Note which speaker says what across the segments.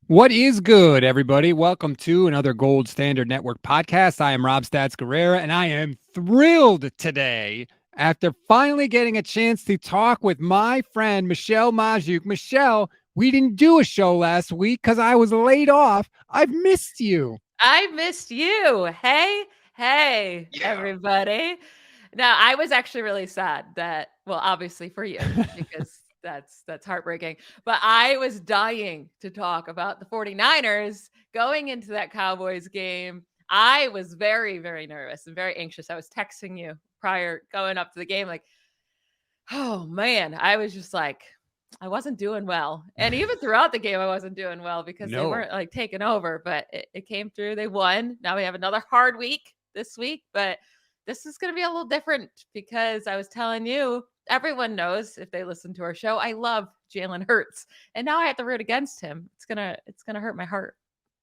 Speaker 1: What is good, everybody? Welcome to another Gold Standard Network podcast. I am Rob Stats Guerrera, and I am thrilled today after finally getting a chance to talk with my friend Michelle Magdziuk. Michelle, we didn't do a show last week because I was laid off. I've missed you.
Speaker 2: I missed you. Hey, everybody. Now, I was actually really sad that, well, obviously for you, because that's heartbreaking. But I was dying to talk about the 49ers going into that Cowboys game. I was very, very nervous and very anxious. I was texting you prior going up to the game, like, oh man, I was just like, I wasn't doing well. And even throughout the game, I wasn't doing well because they
Speaker 1: No.
Speaker 2: weren't like taking over, but it came through. They won. Now we have another hard week this week, but this is going to be a little different because I was telling you, everyone knows if they listen to our show, I love Jalen Hurts. And now I have to root against him. It's gonna hurt my heart.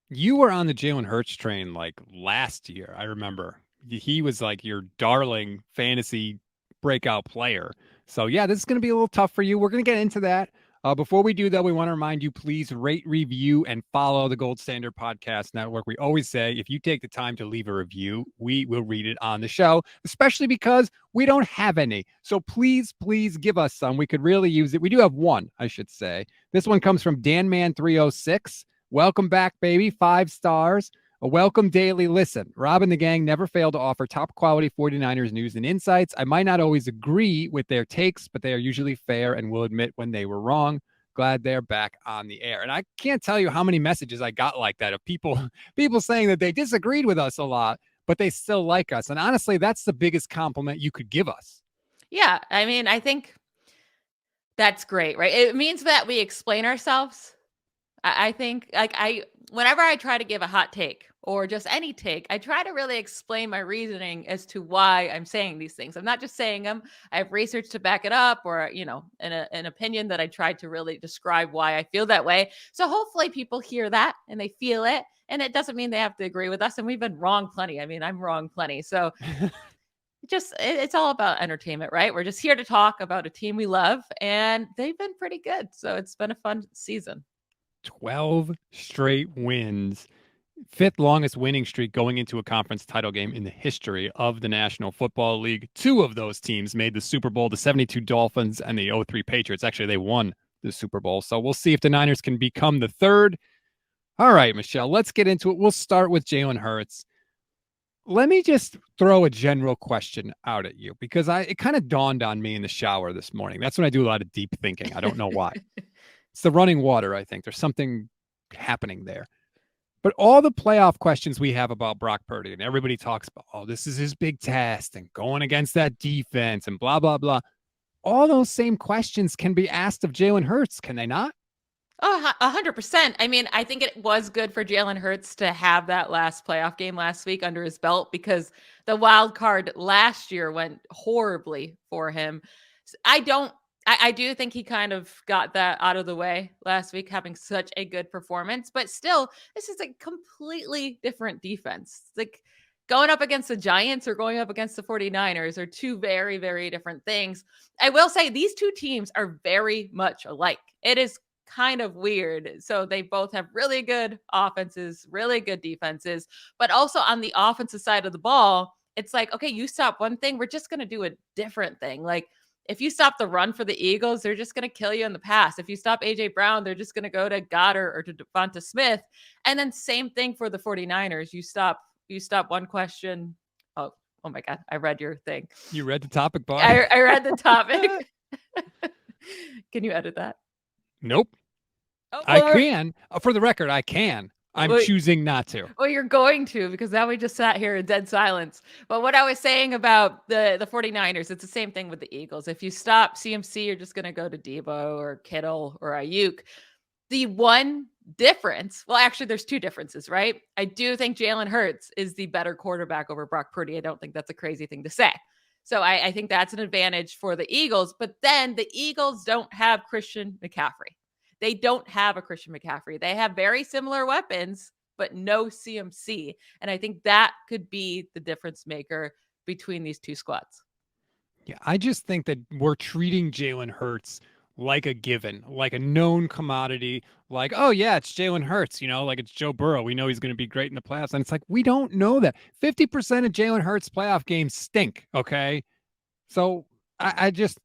Speaker 1: You were on the Jalen Hurts train like last year. I remember he was like your darling fantasy breakout player. So, yeah, this is going to be a little tough for you. We're going to get into that. Before we do, though, we want to remind you, please rate, review, and follow the Gold Standard Podcast Network. We always say if you take the time to leave a review, we will read it on the show, especially because we don't have any. So please, please give us some. We could really use it. We do have one, I should say. This one comes from DanMan306. Welcome back, baby. 5 stars. A welcome daily listen. Rob and the gang never fail to offer top quality 49ers news and insights. I might not always agree with their takes, but they are usually fair and will admit when they were wrong. Glad they're back on the air. And I can't tell you how many messages I got like that of people saying that they disagreed with us a lot, but they still like us. And honestly, that's the biggest compliment you could give us.
Speaker 2: Yeah. I mean, I think that's great, right? It means that we explain ourselves. I think whenever I try to give a hot take or just any take, I try to really explain my reasoning as to why I'm saying these things. I'm not just saying them. I have research to back it up or, an opinion that I tried to really describe why I feel that way. So hopefully people hear that and they feel it. And it doesn't mean they have to agree with us. And we've been wrong plenty. I mean, I'm wrong plenty. So it's all about entertainment, right? We're just here to talk about a team we love and they've been pretty good. So it's been a fun season.
Speaker 1: 12 straight wins, fifth longest winning streak going into a conference title game in the history of the National Football League. 2 of those teams made the Super Bowl, the 72 Dolphins and the 03 Patriots. Actually, they won the Super Bowl. So we'll see if the Niners can become the third. All right, Michelle, let's get into it. We'll start with Jalen Hurts. Let me just throw a general question out at you because it kind of dawned on me in the shower this morning. That's when I do a lot of deep thinking. I don't know why. It's the running water, I think. There's something happening there. But all the playoff questions we have about Brock Purdy, and everybody talks about, oh, this is his big test and going against that defense and blah, blah, blah. All those same questions can be asked of Jalen Hurts, can they not?
Speaker 2: Oh, 100%. I mean, I think it was good for Jalen Hurts to have that last playoff game last week under his belt because the wild card last year went horribly for him. I do think he kind of got that out of the way last week, having such a good performance. But still, this is a completely different defense. Like going up against the Giants or going up against the 49ers are two very, very different things. I will say these two teams are very much alike. It is kind of weird. So they both have really good offenses, really good defenses, but also on the offensive side of the ball, it's like, okay, you stop one thing, we're just going to do a different thing. Like if you stop the run for the Eagles, they're just going to kill you in the pass. If you stop AJ Brown, they're just going to go to Goddard or to Devonta Smith. And then same thing for the 49ers. You stop one question. Oh my God. I read your thing.
Speaker 1: You read the topic bar?
Speaker 2: I read the topic. Can you edit that?
Speaker 1: Nope. I can. For the record, I can. I'm choosing not to.
Speaker 2: Well, you're going to because now we just sat here in dead silence. But what I was saying about the 49ers, it's the same thing with the Eagles. If you stop CMC, you're just going to go to Deebo or Kittle or Ayuk. The one difference, well, actually, there's two differences, right? I do think Jalen Hurts is the better quarterback over Brock Purdy. I don't think that's a crazy thing to say. So I think that's an advantage for the Eagles. But then the Eagles don't have Christian McCaffrey. They don't have a Christian McCaffrey. They have very similar weapons, but no CMC. And I think that could be the difference maker between these two squads.
Speaker 1: Yeah, I just think that we're treating Jalen Hurts like a given, like a known commodity, like, oh yeah, it's Jalen Hurts, like it's Joe Burrow. We know he's going to be great in the playoffs. And it's like, we don't know that. 50% of Jalen Hurts playoff games stink. Okay. So I just,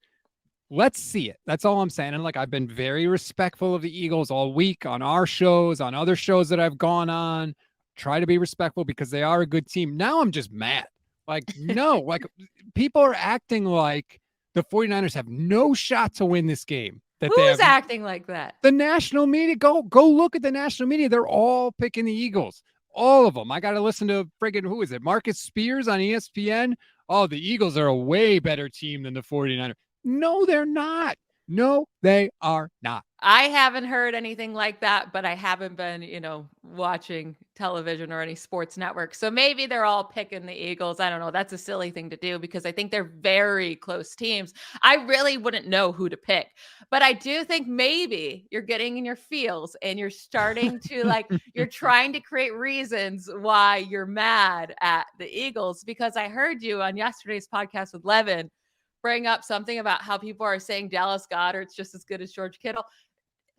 Speaker 1: let's see it. That's all I'm saying. And like, I've been very respectful of the Eagles all week on our shows, on other shows that I've gone on. Try to be respectful because they are a good team. Now I'm just mad. Like, no, like people are acting like the 49ers have no shot to win this game. That they
Speaker 2: Who's
Speaker 1: have
Speaker 2: acting like that?
Speaker 1: the national media. Go look at the national media. They're all picking the Eagles. All of them. I got to listen to friggin' who is it? Marcus Spears on ESPN. Oh, the Eagles are a way better team than the 49ers. No, they're not. No, they are not.
Speaker 2: I haven't heard anything like that, but I haven't been, watching television or any sports network. So maybe they're all picking the Eagles. I don't know. That's a silly thing to do because I think they're very close teams. I really wouldn't know who to pick, but I do think maybe you're getting in your feels and you're starting to you're trying to create reasons why you're mad at the Eagles because I heard you on yesterday's podcast with Levin bring up something about how people are saying Dallas Goedert's just as good as George Kittle.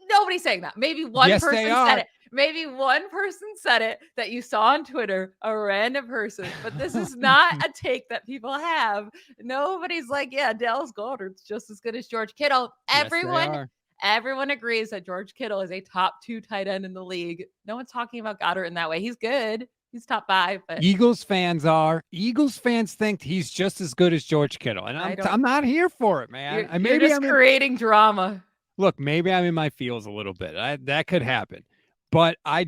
Speaker 2: Nobody's saying that. Maybe one
Speaker 1: Yes,
Speaker 2: person
Speaker 1: they
Speaker 2: said
Speaker 1: are.
Speaker 2: it. Maybe one person said it that you saw on Twitter, a random person. But this is not a take that people have. Nobody's like, yeah, Dallas Goedert's just as good as George Kittle.
Speaker 1: Yes, they are.
Speaker 2: Everyone agrees that George Kittle is a top 2 tight end in the league. No one's talking about Goddard in that way. He's good. He's top 5, but
Speaker 1: Eagles fans are. Eagles fans think he's just as good as George Kittle, and I'm not here for it, man.
Speaker 2: You're just creating drama.
Speaker 1: Look, maybe I'm in my feels a little bit. That could happen, but I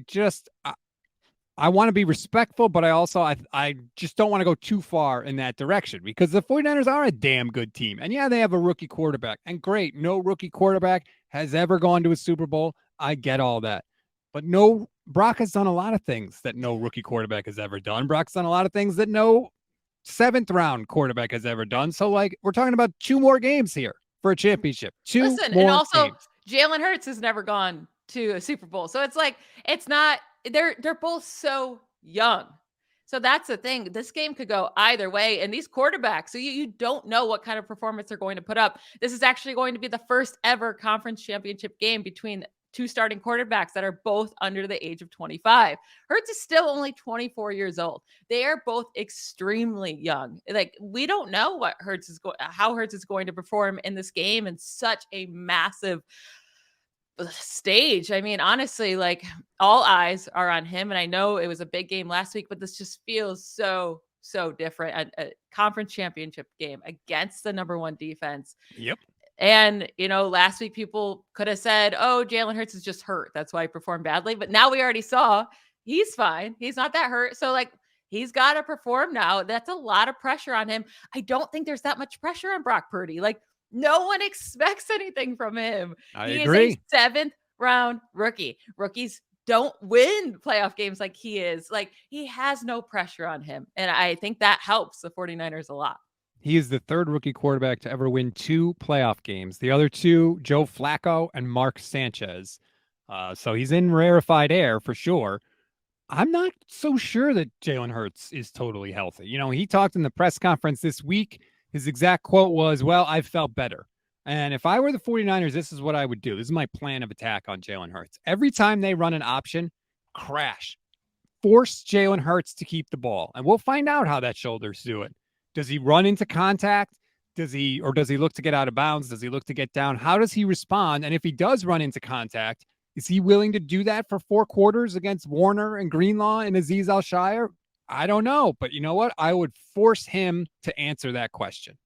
Speaker 1: want to be respectful, but I just don't want to go too far in that direction because the 49ers are a damn good team. And yeah, they have a rookie quarterback. And great, no rookie quarterback has ever gone to a Super Bowl. I get all that. But no, Brock has done a lot of things that no rookie quarterback has ever done. Brock's done a lot of things that no 7th round quarterback has ever done. So we're talking about 2 more games here for a championship.
Speaker 2: Listen, and also Jalen Hurts has never gone to a Super Bowl. So it's not they're both so young. So that's the thing. This game could go either way. And these quarterbacks, so you don't know what kind of performance they're going to put up. This is actually going to be the first ever conference championship game between 2 starting quarterbacks that are both under the age of 25. Hurts is still only 24 years old. They are both extremely young. We don't know how Hurts is going to perform in this game in such a massive stage. I mean, honestly, all eyes are on him. And I know it was a big game last week, but this just feels so different. A conference championship game against the number 1 defense.
Speaker 1: Yep.
Speaker 2: And, last week people could have said, oh, Jalen Hurts is just hurt. That's why he performed badly. But now we already saw he's fine. He's not that hurt. So he's got to perform now. That's a lot of pressure on him. I don't think there's that much pressure on Brock Purdy. No one expects anything from him.
Speaker 1: He agree.
Speaker 2: Is a 7th round rookie. Rookies don't win playoff games like he is. He has no pressure on him. And I think that helps the 49ers a lot.
Speaker 1: He is the 3rd rookie quarterback to ever win 2 playoff games. The other 2, Joe Flacco and Mark Sanchez. So he's in rarefied air for sure. I'm not so sure that Jalen Hurts is totally healthy. He talked in the press conference this week. His exact quote was, well, I felt better. And if I were the 49ers, this is what I would do. This is my plan of attack on Jalen Hurts. Every time they run an option, crash. Force Jalen Hurts to keep the ball. And we'll find out how that shoulder's doing. Does he run into contact? Does he look to get out of bounds? Does he look to get down? How does he respond? And if he does run into contact, is he willing to do that for 4 quarters against Warner and Greenlaw and Azeez Al-Shire? I don't know. But you know what? I would force him to answer that question.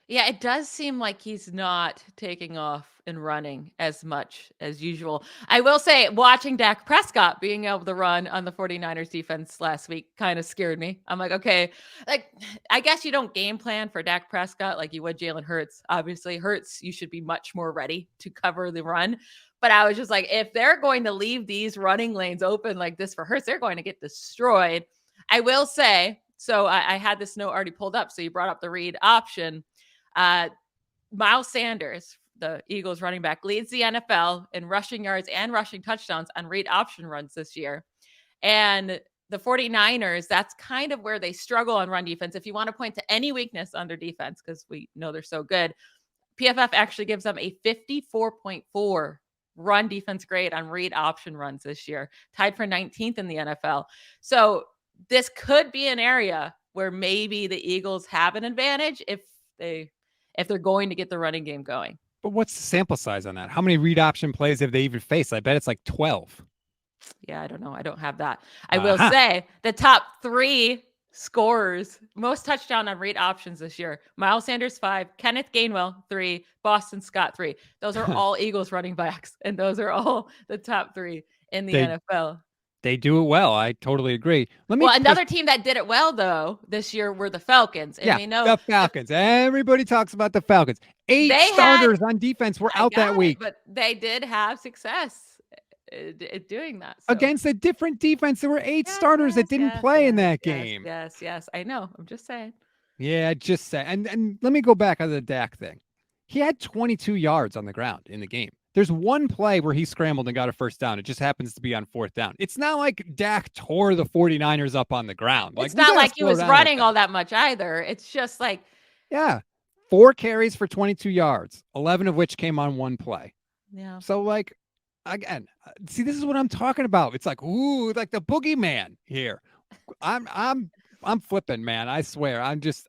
Speaker 2: Yeah, it does seem like he's not taking off and running as much as usual. I will say, watching Dak Prescott being able to run on the 49ers defense last week kind of scared me. I'm like, okay, I guess you don't game plan for Dak Prescott like you would Jalen Hurts. Obviously, Hurts, you should be much more ready to cover the run. But I was just like, if they're going to leave these running lanes open like this for Hurts, they're going to get destroyed. I will say, so I had this note already pulled up. So you brought up the read option. Miles Sanders, the Eagles running back, leads the NFL in rushing yards and rushing touchdowns on read option runs this year. And the 49ers, that's kind of where they struggle on run defense. If you want to point to any weakness on their defense, because we know they're so good, PFF actually gives them a 54.4 run defense grade on read option runs this year, tied for 19th in the NFL. So this could be an area where maybe the Eagles have an advantage if they're going to get the running game going.
Speaker 1: But what's the sample size on that? How many read option plays have they even faced? I bet it's like 12.
Speaker 2: Yeah, I don't know. I don't have that. I will
Speaker 1: Uh-huh.
Speaker 2: say the top 3 scorers, most touchdown on read options this year. Miles Sanders 5, Kenneth Gainwell 3, Boston Scott 3. Those are all Eagles running backs, and those are all the top 3 in the
Speaker 1: they
Speaker 2: NFL.
Speaker 1: they do it well. I totally agree. Let me
Speaker 2: Well,
Speaker 1: push.
Speaker 2: another team that did it well though this year were the Falcons, and
Speaker 1: Yeah,
Speaker 2: we know
Speaker 1: the Falcons. Everybody talks about the Falcons. 8
Speaker 2: they had.
Speaker 1: starters on defense were
Speaker 2: I
Speaker 1: out that
Speaker 2: got it,
Speaker 1: week
Speaker 2: but they did have success at doing that. So
Speaker 1: against a different defense. There were 8
Speaker 2: yes,
Speaker 1: starters that
Speaker 2: yes,
Speaker 1: didn't
Speaker 2: yes,
Speaker 1: play in
Speaker 2: yes,
Speaker 1: that
Speaker 2: yes,
Speaker 1: game.
Speaker 2: yes, yes. I know. I'm just saying.
Speaker 1: Yeah, just say. And let me go back on the Dak thing. He had 22 yards on the ground in the game. There's one play where he scrambled and got a first down. It just happens to be on 4th down. It's not like Dak tore the 49ers up on the ground. Like,
Speaker 2: It's
Speaker 1: we
Speaker 2: not
Speaker 1: got to
Speaker 2: like he
Speaker 1: slow
Speaker 2: was
Speaker 1: down with
Speaker 2: running
Speaker 1: that.
Speaker 2: all that much either. It's just like,
Speaker 1: Yeah. 4 carries for 22 yards, 11 of which came on one play.
Speaker 2: yeah.
Speaker 1: So, like, again, see, this is what I'm talking about. It's like, ooh, like the boogeyman here. I'm flipping, man. I swear. I'm just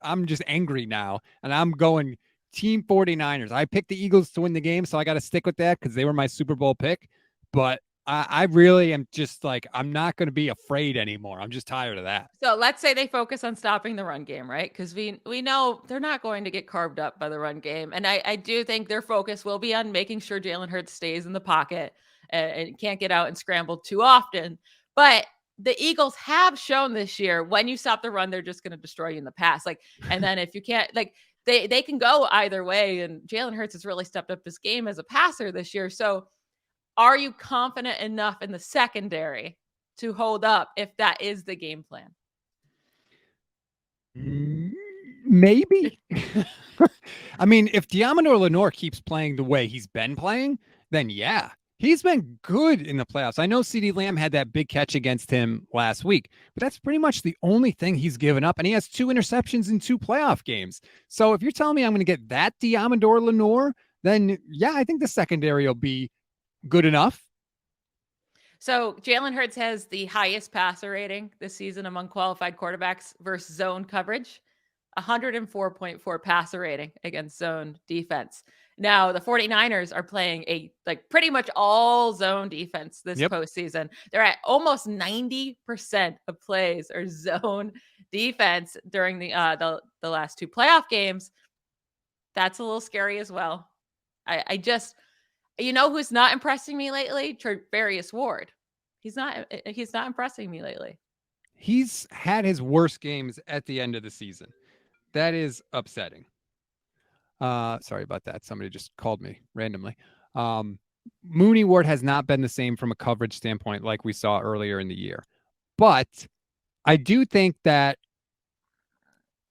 Speaker 1: angry now. And I'm going Team 49ers. I picked the Eagles to win the game, so I got to stick with that because they were my Super Bowl pick. But I really am just like, I'm not going to be afraid anymore. I'm just tired of that.
Speaker 2: So let's say they focus on stopping the run game, right? Because we know they're not going to get carved up by the run game. And I do think their focus will be on making sure Jalen Hurts stays in the pocket and can't get out and scramble too often. But the Eagles have shown this year when you stop the run, they're just going to destroy you in the pass. Like, and then if you can't, like, they can go either way. And Jalen Hurts has really stepped up his game as a passer this year. So are you confident enough in the secondary to hold up if that is the game plan?
Speaker 1: Maybe. I mean, if Diamondor Lenore keeps playing the way he's been playing, then yeah, he's been good in the playoffs. I know CeeDee Lamb had that big catch against him last week, but that's pretty much the only thing he's given up. And he has 2 interceptions in 2 playoff games. So if you're telling me I'm going to get that Diamondor Lenore, then yeah, I think the secondary will be good enough.
Speaker 2: So Jalen Hurts has the highest passer rating this season among qualified quarterbacks versus zone coverage, 104.4 passer rating against zone defense. Now, the 49ers are playing a like pretty much all zone defense this postseason. They're at almost 90% of plays are zone defense during the last 2 playoff games. That's a little scary as well. I just, you know who's not impressing me lately? Tre'Varius Ward. He's not impressing me lately.
Speaker 1: He's had his worst games at the end of the season. That is upsetting. Sorry about that. Somebody just called me randomly. Mooney Ward has not been the same from a coverage standpoint like we saw earlier in the year. But I do think that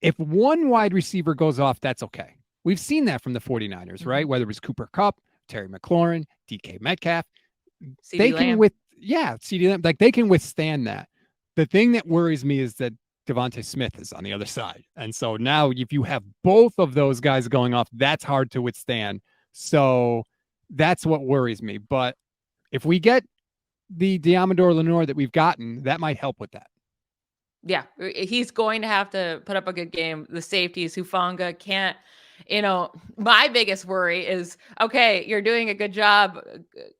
Speaker 1: if one wide receiver goes off, that's okay. We've seen that from the 49ers, right?
Speaker 2: Mhm.
Speaker 1: Whether it was Cooper Kupp, Terry McLaurin, DK Metcalf. They
Speaker 2: CeeDee
Speaker 1: can
Speaker 2: Lamb.
Speaker 1: CeeDee Lamb, like they can withstand that. The thing that worries me is that Devontae Smith is on the other side. And so now if you have both of those guys going off, that's hard to withstand. So that's what worries me. But if we get the Diamondor Lenore that we've gotten, that might help with that.
Speaker 2: Yeah, he's going to have to put up a good game. The safeties, Hufanga can't, my biggest worry is, okay, you're doing a good job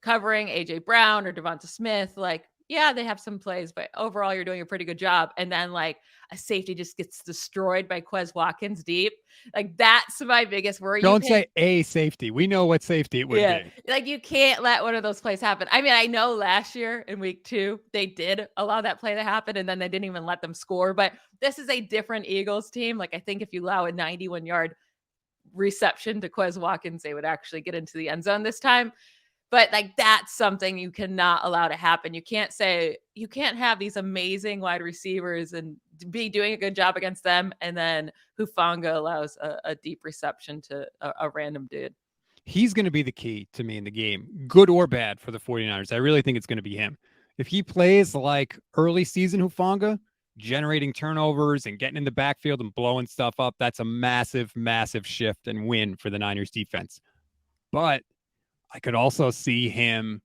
Speaker 2: covering AJ Brown or Devonta Smith. Like, yeah, they have some plays, but overall you're doing a pretty good job. And then like a safety just gets destroyed by Quez Watkins deep. Like that's my biggest worry.
Speaker 1: Don't say a safety. We know what safety it would be.
Speaker 2: Like you can't let one of those plays happen. I mean, I know last year in week 2, they did allow that play to happen and then they didn't even let them score. But this is a different Eagles team. Like I think if you allow a 91-yard reception to Quez Watkins, they would actually get into the end zone this time. But like that's something you cannot allow to happen. You can't have these amazing wide receivers and be doing a good job against them, and then Hufanga allows a deep reception to a random dude.
Speaker 1: He's going to be the key to me in the game, good or bad for the 49ers. I really think it's going to be him. If he plays like early season Hufanga, generating turnovers and getting in the backfield and blowing stuff up. That's a massive, massive shift and win for the Niners defense. But I could also see him,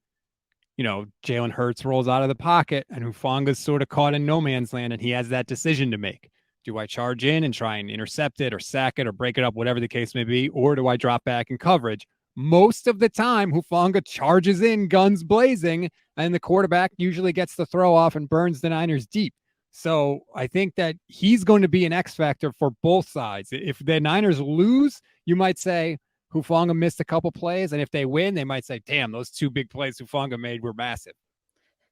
Speaker 1: Jalen Hurts rolls out of the pocket and Hufanga's sort of caught in no man's land and he has that decision to make. Do I charge in and try and intercept it or sack it or break it up, whatever the case may be, or do I drop back in coverage? Most of the time, Hufanga charges in, guns blazing, and the quarterback usually gets the throw off and burns the Niners deep. So I think that he's going to be an X factor for both sides. If the Niners lose, you might say Hufanga missed a couple plays, and if they win, they might say, damn, those two big plays Hufanga made were massive.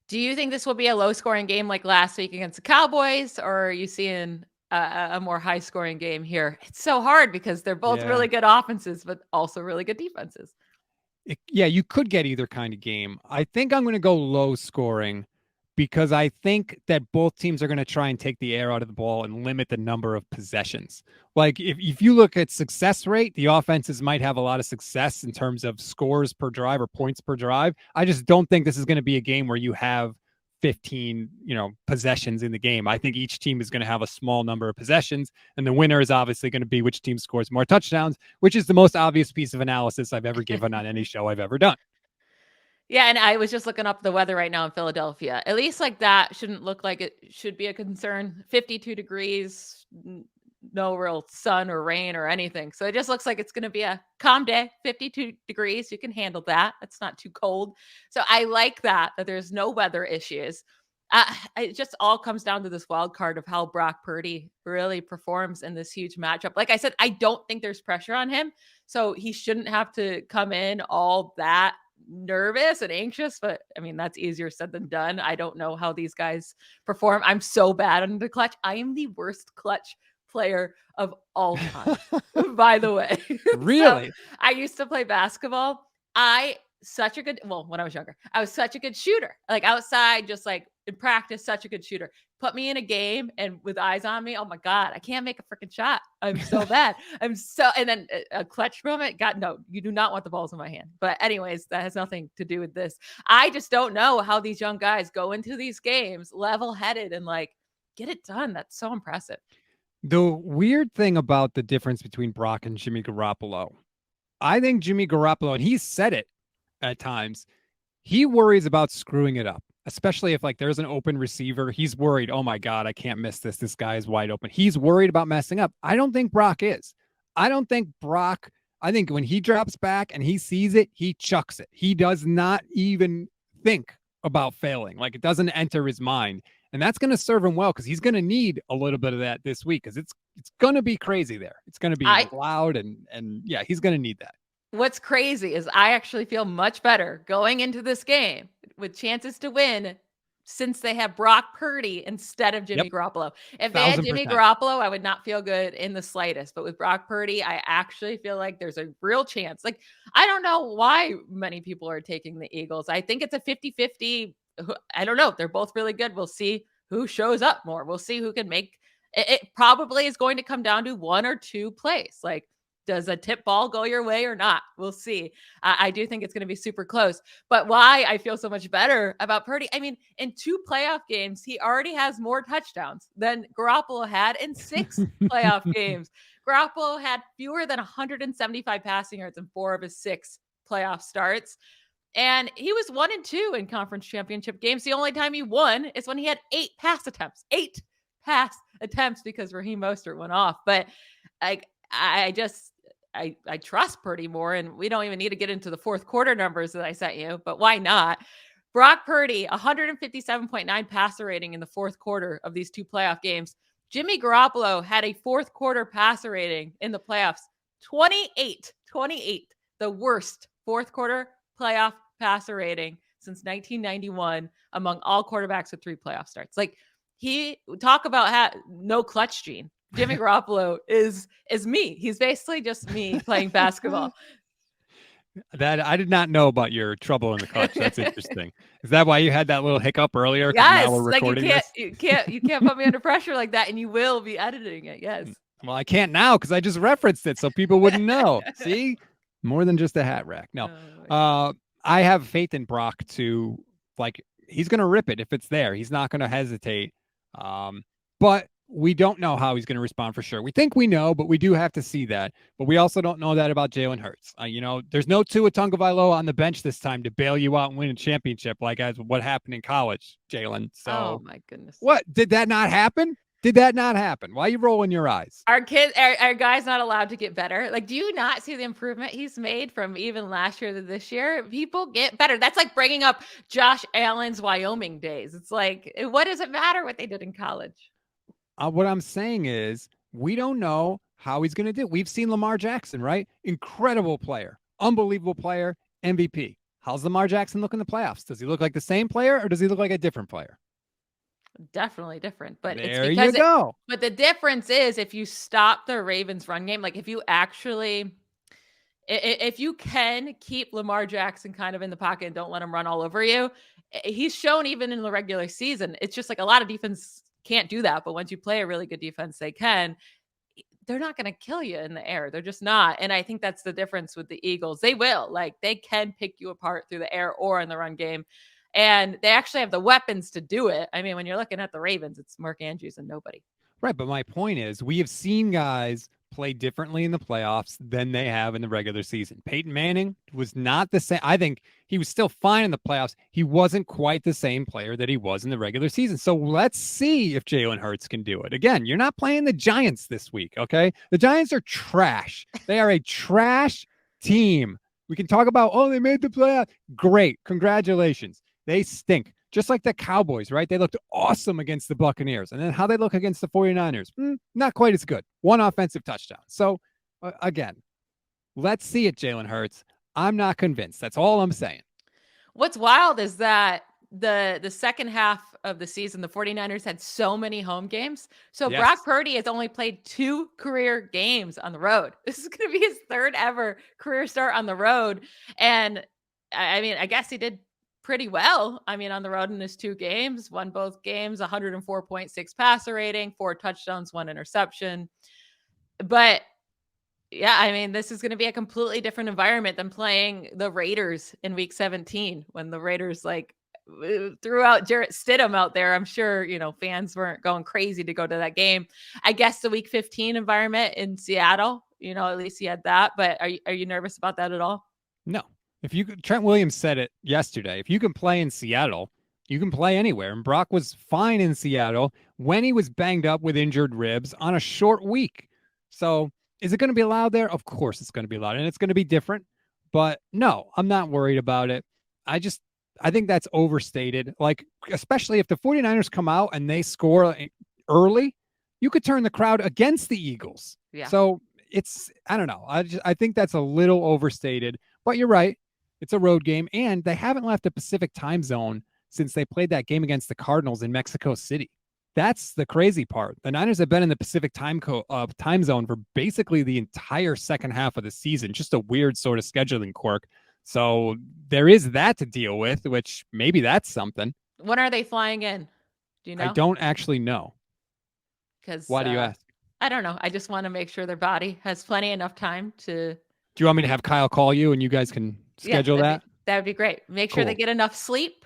Speaker 2: Do you think this will be a low-scoring game like last week against the Cowboys, or are you seeing a more high-scoring game here? It's so hard because they're both really good offenses, but also really good defenses.
Speaker 1: You could get either kind of game. I think I'm going to go low scoring because I think that both teams are going to try and take the air out of the ball and limit the number of possessions. Like if you look at success rate, the offenses might have a lot of success in terms of scores per drive or points per drive. I just don't think this is going to be a game where you have 15, possessions in the game. I think each team is going to have a small number of possessions, and the winner is obviously going to be which team scores more touchdowns, which is the most obvious piece of analysis I've ever given on any show I've ever done.
Speaker 2: Yeah, and I was just looking up the weather right now in Philadelphia. At least like that shouldn't look like it should be a concern. 52 degrees, no real sun or rain or anything. So it just looks like it's going to be a calm day, 52 degrees. You can handle that. It's not too cold. So I like that there's no weather issues. It just all comes down to this wild card of how Brock Purdy really performs in this huge matchup. Like I said, I don't think there's pressure on him. So he shouldn't have to come in all that nervous and anxious, but I mean, that's easier said than done. I don't know how these guys perform. I'm so bad under the clutch. I am the worst clutch player of all time, by the way.
Speaker 1: Really?
Speaker 2: So, I used to play basketball. When I was younger, I was such a good shooter. Like outside, just like in practice, such a good shooter. Put me in a game and with eyes on me, oh my God, I can't make a freaking shot. I'm so bad. And then a clutch moment. God, no, you do not want the balls in my hand. But anyways, that has nothing to do with this. I just don't know how these young guys go into these games level-headed and like get it done. That's so impressive.
Speaker 1: The weird thing about the difference between Brock and Jimmy Garoppolo, I think Jimmy Garoppolo, and he's said it at times, he worries about screwing it up, especially if like there's an open receiver. He's worried, oh my God, I can't miss this. This guy is wide open. He's worried about messing up. I don't think Brock is. I think when he drops back and he sees it, he chucks it. He does not even think about failing. Like it doesn't enter his mind. And that's going to serve him well because he's going to need a little bit of that this week because it's going to be crazy there. It's going to be loud and yeah, he's going to need that.
Speaker 2: What's crazy is I actually feel much better going into this game with chances to win since they have Brock Purdy instead of Jimmy Garoppolo. If they had Jimmy Garoppolo, I would not feel good in the slightest. But with Brock Purdy, I actually feel like there's a real chance. Like, I don't know why many people are taking the Eagles. I think it's a 50-50. I don't know. They're both really good. We'll see who shows up more. We'll see who can make it. It probably is going to come down to one or two plays. Like, does a tip ball go your way or not? We'll see. I do think it's going to be super close. But why I feel so much better about Purdy, I mean, in 2 playoff games, he already has more touchdowns than Garoppolo had in 6 playoff games. Garoppolo had fewer than 175 passing yards in 4 of his 6 playoff starts. And he was 1-2 in conference championship games. The only time he won is when he had 8 pass attempts. 8 pass attempts because Raheem Mostert went off. But I trust Purdy more, and we don't even need to get into the fourth quarter numbers that I sent you, but why not? Brock Purdy, 157.9 passer rating in the fourth quarter of these 2 playoff games. Jimmy Garoppolo had a fourth quarter passer rating in the playoffs, 28, the worst fourth quarter playoff passer rating since 1991 among all quarterbacks with 3 playoff starts. Like, talk about no clutch gene. Jimmy Garoppolo is me. He's basically just me playing basketball.
Speaker 1: That I did not know about your trouble in the clutch. That's interesting. Is that why you had that little hiccup earlier?
Speaker 2: Yes,
Speaker 1: now we're recording this?
Speaker 2: You can't put me under pressure like that, and you will be editing it. Yes.
Speaker 1: Well, I can't now because I just referenced it, so people wouldn't know. See, more than just a hat rack. No, I have faith in Brock to he's going to rip it if it's there. He's not going to hesitate. but we don't know how he's going to respond for sure. We think we know, but we do have to see that. But we also don't know that about Jalen Hurts. There's no Tua Tagovailoa on the bench this time to bail you out and win a championship like as what happened in college, Jalen.
Speaker 2: Oh
Speaker 1: So
Speaker 2: my goodness.
Speaker 1: what? Did that not happen? Did that not happen? Why are you rolling your eyes?
Speaker 2: Our guy's not allowed to get better. Like, do you not see the improvement he's made from even last year to this year? People get better. That's like bringing up Josh Allen's Wyoming days. It's like, what does it matter what they did in college?
Speaker 1: What I'm saying is we don't know how he's going to do. We've seen Lamar Jackson, right? Incredible player, unbelievable player, MVP. How's Lamar Jackson look in the playoffs? Does he look like the same player or does he look like a different player?
Speaker 2: Definitely different, but
Speaker 1: there
Speaker 2: it's because
Speaker 1: you go.
Speaker 2: But the difference is if you stop the Ravens run game, like if you actually, if you can keep Lamar Jackson kind of in the pocket and don't let him run all over you, he's shown even in the regular season. It's just like a lot of defense can't do that, but once you play a really good defense, they can. They're not going to kill you in the air. They're just not. And I think that's the difference with the Eagles. They will, like, they can pick you apart through the air or in the run game. And they actually have the weapons to do it. I mean, when you're looking at the Ravens, it's Mark Andrews and nobody.
Speaker 1: Right. But my point is, we have seen guys play differently in the playoffs than they have in the regular season. Peyton Manning was not the same. I think he was still fine in the playoffs. He wasn't quite the same player that he was in the regular season. So let's see if Jalen Hurts can do it. Again, you're not playing the Giants this week, okay? The Giants are trash. They are a trash team. We can talk about, oh, they made the playoff. Great. Congratulations. They stink. Just like the Cowboys, right? They looked awesome against the Buccaneers. And then how they look against the 49ers, not quite as good. One offensive touchdown. So, again, let's see it, Jalen Hurts. I'm not convinced. That's all I'm saying.
Speaker 2: What's wild is that the second half of the season, the 49ers had so many home games. So yes. Brock Purdy has only played 2 career games on the road. This is going to be his 3rd ever career start on the road. And I mean, I guess he did pretty well. I mean, on the road in his 2 games, won both games, 104.6 passer rating, 4 touchdowns, 1 interception. But yeah, I mean, this is going to be a completely different environment than playing the Raiders in week 17 when the Raiders like threw out Jarrett Stidham out there. I'm sure, fans weren't going crazy to go to that game. I guess the week 15 environment in Seattle, at least he had that. But are you nervous about that at all?
Speaker 1: No. Trent Williams said it yesterday. If you can play in Seattle, you can play anywhere. And Brock was fine in Seattle when he was banged up with injured ribs on a short week. So is it going to be allowed there? Of course it's going to be allowed. And it's going to be different. But no, I'm not worried about it. I think that's overstated. Like, especially if the 49ers come out and they score early, you could turn the crowd against the Eagles.
Speaker 2: Yeah.
Speaker 1: So I don't know. I think that's a little overstated. But you're right. It's a road game, and they haven't left the Pacific time zone since they played that game against the Cardinals in Mexico City. That's the crazy part. The Niners have been in the Pacific time zone for basically the entire second half of the season. Just a weird sort of scheduling quirk. So there is that to deal with, which maybe that's something.
Speaker 2: When are they flying in? Do you know?
Speaker 1: I don't actually know. Why do you ask?
Speaker 2: I don't know. I just want to make sure their body has plenty enough time to.
Speaker 1: Do you want me to have Kyle call you and you guys can schedule that?
Speaker 2: That would be great. Make sure they get enough sleep,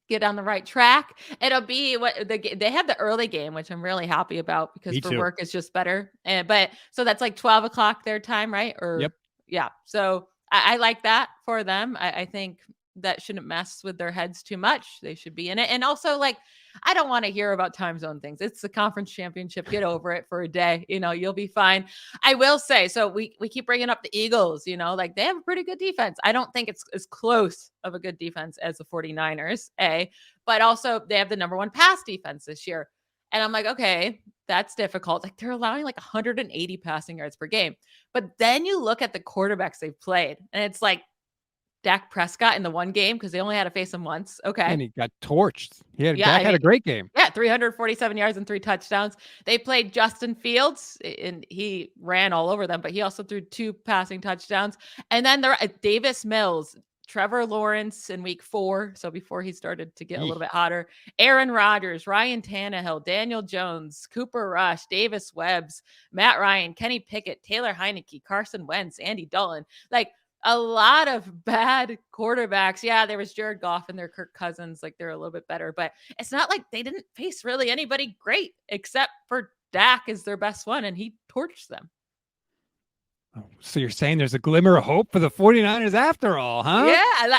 Speaker 2: get on the right track. It'll be they have the early game, which I'm really happy about because work is just better. But so that's like 12 o'clock their time, right?
Speaker 1: Yep.
Speaker 2: Yeah. So I like that for them. I think that shouldn't mess with their heads too much. They should be in it. And also, like, I don't want to hear about time zone things. It's the conference championship. Get over it for a day. You'll be fine. I will say, so we keep bringing up the Eagles, like they have a pretty good defense. I don't think it's as close of a good defense as the 49ers, but also they have the number 1 pass defense this year. And I'm like, okay, that's difficult. Like they're allowing like 180 passing yards per game. But then you look at the quarterbacks they've played and it's like, Dak Prescott in the one game because they only had to face him once. Okay.
Speaker 1: And he got torched. Dak had a great game.
Speaker 2: Yeah, 347 yards and 3 touchdowns. They played Justin Fields and he ran all over them, but he also threw 2 passing touchdowns. And then there Davis Mills, Trevor Lawrence in week 4. So before he started to get a little bit hotter, Aaron Rodgers, Ryan Tannehill, Daniel Jones, Cooper Rush, Davis Webbs, Matt Ryan, Kenny Pickett, Taylor Heineke, Carson Wentz, Andy Dalton. Like, a lot of bad quarterbacks. Yeah, there was Jared Goff and their Kirk Cousins. Like, they're a little bit better, but it's not like they didn't face really anybody great except for Dak is their best one, and he torched them.
Speaker 1: Oh, so you're saying there's a glimmer of hope for the 49ers after all, huh?
Speaker 2: Yeah,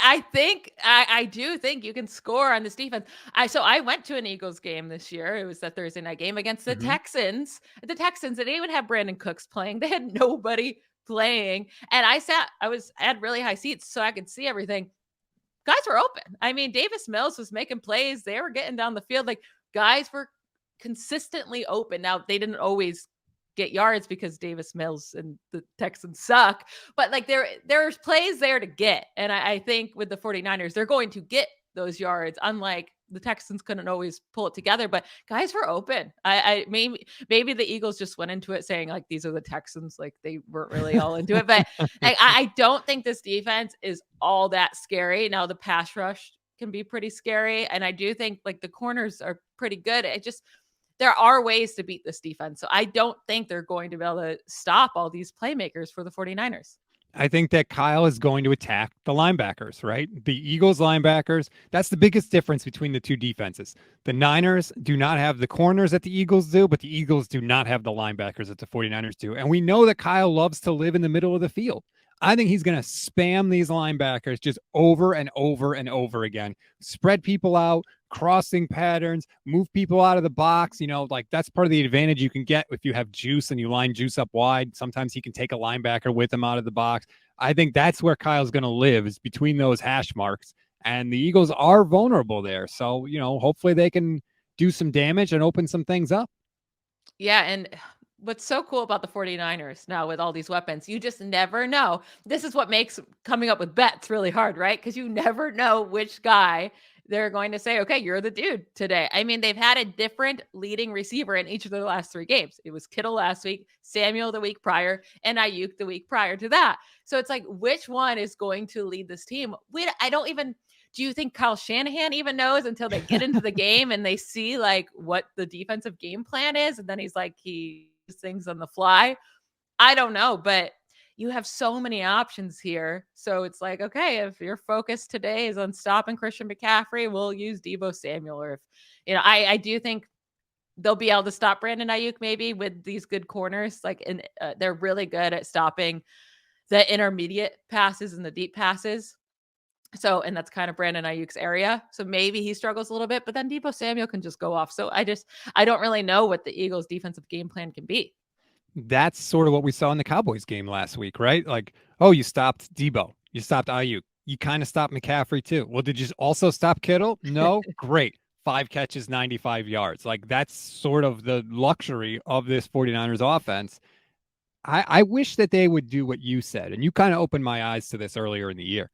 Speaker 2: I do think you can score on this defense. I went to an Eagles game this year. It was the Thursday night game against the
Speaker 1: Hmm.
Speaker 2: Texans. The Texans, they didn't even have Brandon Cooks playing. They had nobody playing. And I had really high seats so I could see everything. Guys were open. I mean, Davis Mills was making plays. They were getting down the field. Like, guys were consistently open. Now, they didn't always get yards because Davis Mills and the Texans suck, but like there's plays there to get. And I think with the 49ers, they're going to get those yards, unlike the Texans couldn't always pull it together, but guys were open. I maybe the Eagles just went into it saying like these are the Texans, like they weren't really all into it. But like, I don't think this defense is all that scary. Now the pass rush can be pretty scary, and I do think like the corners are pretty good. It just there are ways to beat this defense. So I don't think they're going to be able to stop all these playmakers for the 49ers.
Speaker 1: I think that Kyle is going to attack the linebackers, right? The Eagles linebackers, that's the biggest difference between the two defenses. The Niners do not have the corners that the Eagles do, but the Eagles do not have the linebackers that the 49ers do. And we know that Kyle loves to live in the middle of the field. I think he's going to spam these linebackers just over and over and over again, spread people out, crossing patterns, move people out of the box. You know, like that's part of the advantage you can get if you have juice and you line juice up wide. Sometimes he can take a linebacker with him out of the box. I think that's where Kyle's going to live, is between those hash marks. And the Eagles are vulnerable there. So, you know, hopefully they can do some damage and open some things up.
Speaker 2: Yeah. And what's so cool about the 49ers now with all these weapons, you just never know. This is what makes coming up with bets really hard, right? Because you never know which guy they're going to say, okay, you're the dude today. I mean, they've had a different leading receiver in each of their last 3 games. It was Kittle last week, Samuel the week prior, and Ayuk the week prior to that. So it's like, which one is going to lead this team? I don't even, do you think Kyle Shanahan even knows until they get into the game and they see like what the defensive game plan is? And then he's like, he things on the fly. I don't know, but you have so many options here. So it's like, okay, if your focus today is on stopping Christian McCaffrey, we'll use Deebo Samuel. Or if, you know, I do think they'll be able to stop Brandon Ayuk maybe with these good corners. Like, they're really good at stopping the intermediate passes and the deep passes. So, and that's kind of Brandon Ayuk's area. So maybe he struggles a little bit, but then Deebo Samuel can just go off. So I don't really know what the Eagles' defensive game plan can be.
Speaker 1: That's sort of what we saw in the Cowboys game last week, right? Like, oh, you stopped Deebo, you stopped Ayuk, you kind of stopped McCaffrey too. Well, did you also stop Kittle? No, great. 5 catches, 95 yards. Like, that's sort of the luxury of this 49ers offense. I wish that they would do what you said, and you kind of opened my eyes to this earlier in the year.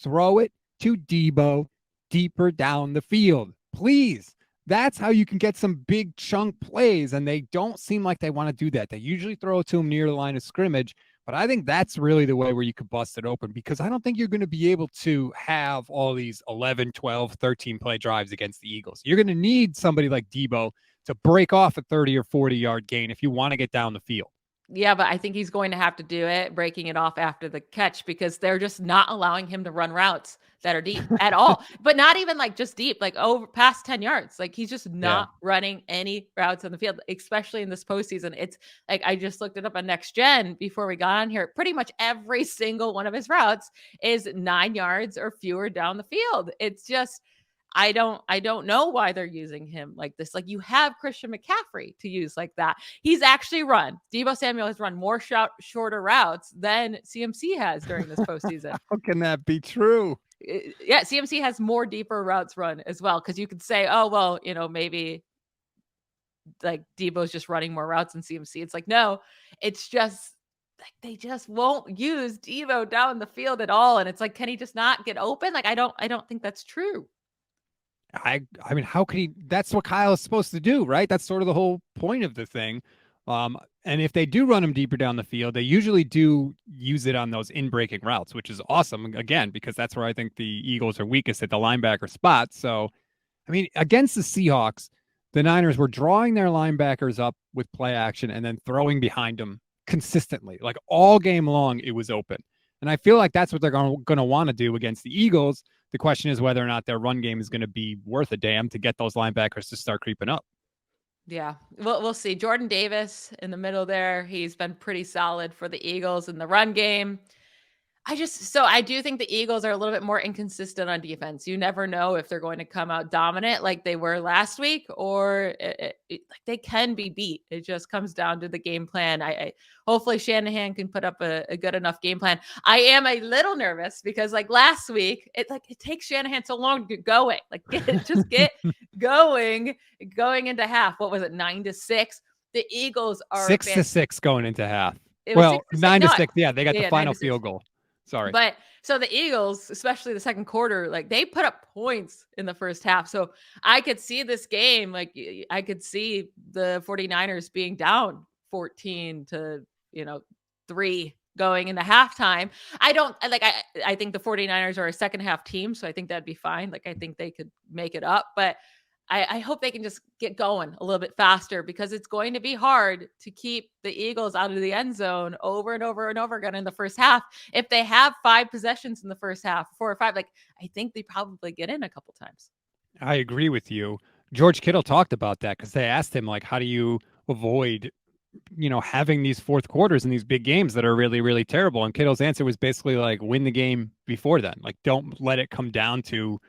Speaker 1: Throw it to Deebo deeper down the field, please. That's how you can get some big chunk plays, and they don't seem like they want to do that. They usually throw it to him near the line of scrimmage, but I think that's really the way where you could bust it open, because I don't think you're going to be able to have all these 11, 12, 13 play drives against the Eagles. You're going to need somebody like Deebo to break off a 30 or 40-yard gain if you want to get down the field.
Speaker 2: Yeah, but I think he's going to have to do it, breaking it off after the catch, because they're just not allowing him to run routes that are deep at all. But not even like just deep, like over past 10 yards. Like, he's just not running any routes on the field, especially in this postseason. It's like, I just looked it up on Next Gen before we got on here. Pretty much every single one of his routes is 9 yards or fewer down the field. It's just, I don't know why they're using him like this. Like, you have Christian McCaffrey to use like that. He's actually Deebo Samuel has run more shorter routes than CMC has during this postseason.
Speaker 1: How can that be true?
Speaker 2: Yeah, CMC has more deeper routes run as well. Cause you could say, oh, well, you know, maybe like Deebo's just running more routes than CMC. It's like, no, it's just like they just won't use Deebo down the field at all. And it's like, can he just not get open? Like, I don't think that's true.
Speaker 1: I mean, how could he? That's what Kyle is supposed to do, right? That's sort of the whole point of the thing. And if they do run him deeper down the field, they usually do use it on those in-breaking routes, which is awesome, again, because that's where I think the Eagles are weakest, at the linebacker spot. So, I mean, against the Seahawks, the Niners were drawing their linebackers up with play action and then throwing behind them consistently. Like, all game long, it was open. And I feel like that's what they're going to want to do against the Eagles. The question is whether or not their run game is going to be worth a damn to get those linebackers to start creeping up.
Speaker 2: Yeah, we'll see. Jordan Davis in the middle there. He's been pretty solid for the Eagles in the run game. I do think the Eagles are a little bit more inconsistent on defense. You never know if they're going to come out dominant like they were last week, or like they can be beat. It just comes down to the game plan. I hopefully Shanahan can put up a good enough game plan. I am a little nervous because like last week, it takes Shanahan so long to get going. Like get going into half. What was it, 9-6? The Eagles are
Speaker 1: 6-6 going into half.
Speaker 2: It was
Speaker 1: Well,
Speaker 2: 6-6.
Speaker 1: 9-6. Yeah, they got the final
Speaker 2: 9-6.
Speaker 1: field goal. Sorry.
Speaker 2: But so the Eagles, especially the second quarter, like they put up points in the first half. So I could see this game, like I could see the 49ers being down 14-3 going into halftime. I think the 49ers are a second half team, so I think that'd be fine. Like I think they could make it up, but I hope they can just get going a little bit faster because it's going to be hard to keep the Eagles out of the end zone over and over and over again in the first half. If they have 5 possessions in the first half, 4 or 5, like I think they probably get in a couple times.
Speaker 1: I agree with you. George Kittle talked about that because they asked him, like, how do you avoid, having these fourth quarters in these big games that are really, really terrible? And Kittle's answer was basically like, win the game before then. Like, don't let it come down to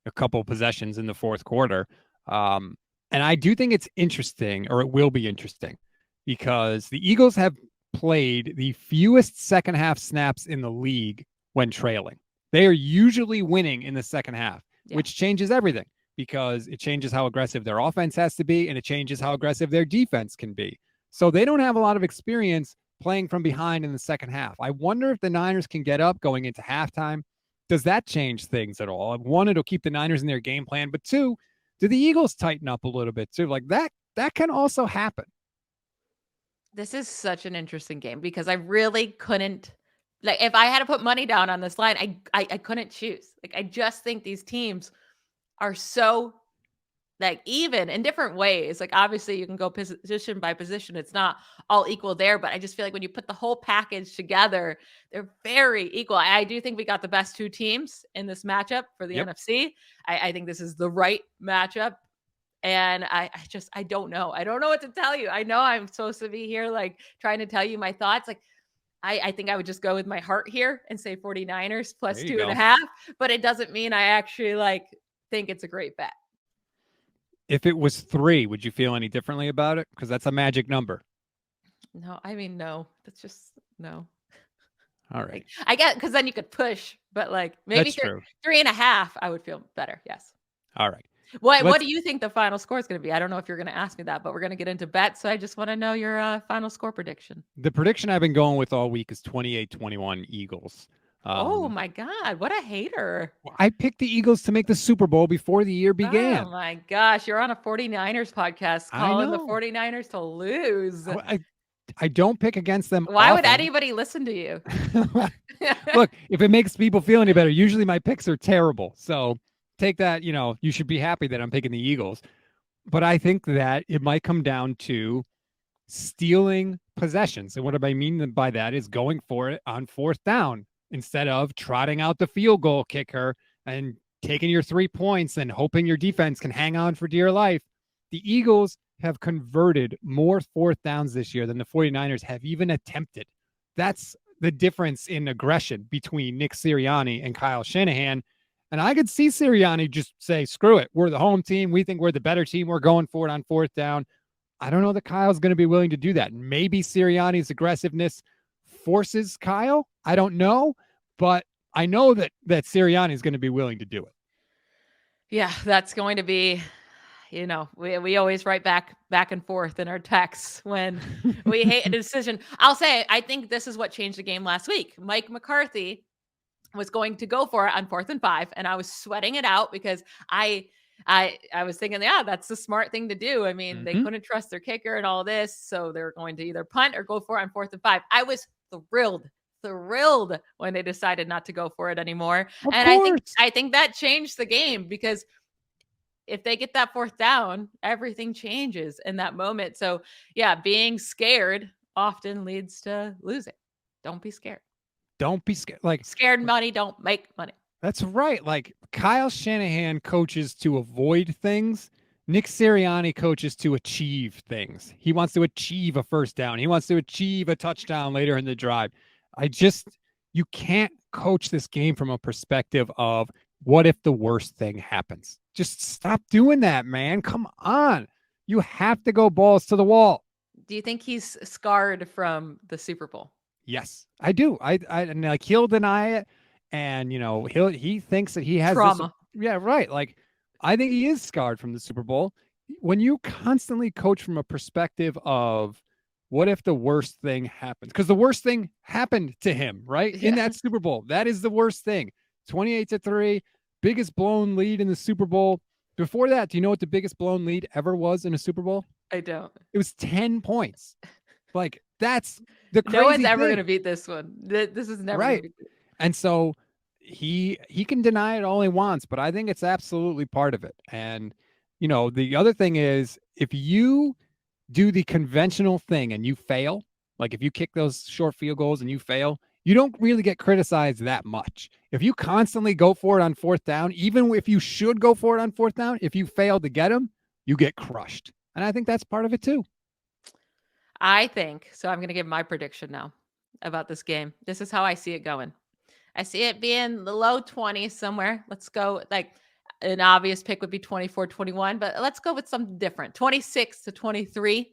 Speaker 1: a couple possessions in the fourth quarter. And I do think it's interesting, or it will be interesting, because the Eagles have played the fewest second half snaps in the league when trailing. They are usually winning in the second half, which changes everything because it changes how aggressive their offense has to be and it changes how aggressive their defense can be. So they don't have a lot of experience playing from behind in the second half. I wonder if the Niners can get up going into halftime. Does that change things at all? One, it'll keep the Niners in their game plan, but two, do the Eagles tighten up a little bit too? Like that can also happen.
Speaker 2: This is such an interesting game because I really couldn't, like, if I had to put money down on this line, I couldn't choose. Like, I just think these teams are so like even in different ways. Like, obviously you can go position by position. It's not all equal there, but I just feel like when you put the whole package together, they're very equal. I do think we got the best 2 teams in this matchup for the NFC. I think this is the right matchup. And I don't know. I don't know what to tell you. I know I'm supposed to be here, like trying to tell you my thoughts. Like, I think I would just go with my heart here and say 49ers plus 2.5, but it doesn't mean I actually like think it's a great bet.
Speaker 1: If it was 3, would you feel any differently about it? Because that's a magic number.
Speaker 2: No, I mean, no, that's just no.
Speaker 1: All right.
Speaker 2: Like, I get, because then you could push, but like maybe 3.5, I would feel better. Yes.
Speaker 1: All right.
Speaker 2: What do you think the final score is going to be? I don't know if you're going to ask me that, but we're going to get into bets. So I just want to know your final score prediction.
Speaker 1: The prediction I've been going with all week is 28-21 Eagles.
Speaker 2: Oh my God, what a hater.
Speaker 1: I picked the Eagles to make the Super Bowl before the year began.
Speaker 2: Oh my gosh, you're on a 49ers podcast calling the 49ers to lose.
Speaker 1: I don't pick against them.
Speaker 2: Why would anybody listen to you?
Speaker 1: Look, if it makes people feel any better, usually my picks are terrible. So take that, you should be happy that I'm picking the Eagles. But I think that it might come down to stealing possessions. And what I mean by that is going for it on fourth down instead of trotting out the field goal kicker and taking your 3 points and hoping your defense can hang on for dear life. The Eagles have converted more fourth downs this year than the 49ers have even attempted. That's the difference in aggression between Nick Sirianni and Kyle Shanahan. And I could see Sirianni just say, screw it. We're the home team. We think we're the better team. We're going for it on fourth down. I don't know that Kyle's going to be willing to do that. Maybe Sirianni's aggressiveness forces Kyle. I don't know, but I know that Sirianni is going to be willing to do it.
Speaker 2: Yeah, that's going to be, we always write back and forth in our texts when we hate a decision. I'll say, I think this is what changed the game last week. Mike McCarthy was going to go for it on 4th and 5, and I was sweating it out because I was thinking, yeah, that's the smart thing to do. I mean, they couldn't trust their kicker and all this, so they're going to either punt or go for it on 4th and 5. I was thrilled when they decided not to go for it anymore. I think that changed the game because if they get that 4th down, everything changes in that moment. So yeah, being scared often leads to losing. Don't be scared.
Speaker 1: Don't be scared. Like,
Speaker 2: Scared money don't make money.
Speaker 1: that's right. Like Kyle Shanahan coaches to avoid things. Nick Sirianni coaches to achieve things. He wants to achieve a first down. He wants to achieve a touchdown later in the drive. I just, you can't coach this game from a perspective of what if the worst thing happens. Just stop doing that, man. Come on. You have to go balls to the wall.
Speaker 2: Do you think he's scarred from the Super Bowl?
Speaker 1: Yes, I do. I and like he'll deny it, and he thinks that he has this.
Speaker 2: Trauma.
Speaker 1: Yeah, right. Like I think he is scarred from the Super Bowl. When you constantly coach from a perspective of what if the worst thing happens? Because the worst thing happened to him, right? In
Speaker 2: Yeah,
Speaker 1: that Super Bowl. That is the worst thing. 28-3, biggest blown lead in the Super Bowl. Before that, do you know what the biggest blown lead ever was in a Super Bowl?
Speaker 2: I don't.
Speaker 1: It was 10 points. Like that's the crazy
Speaker 2: No one's ever
Speaker 1: thing.
Speaker 2: going to beat this one. This is never going
Speaker 1: Right.
Speaker 2: to be.
Speaker 1: And so he can deny it all he wants, but I think it's absolutely part of it. And the other thing is if you do the conventional thing and you fail, like if you kick those short field goals and you fail, you don't really get criticized that much. If you constantly go for it on fourth down, even if you should go for it on fourth down, if you fail to get them, you get crushed. And I think that's part of it too.
Speaker 2: I think so. I'm going to give my prediction now about this game. This is how I see it going. I see it being the low 20s somewhere. Let's go. Like an obvious pick would be 24-21, but let's go with something different. 26-23.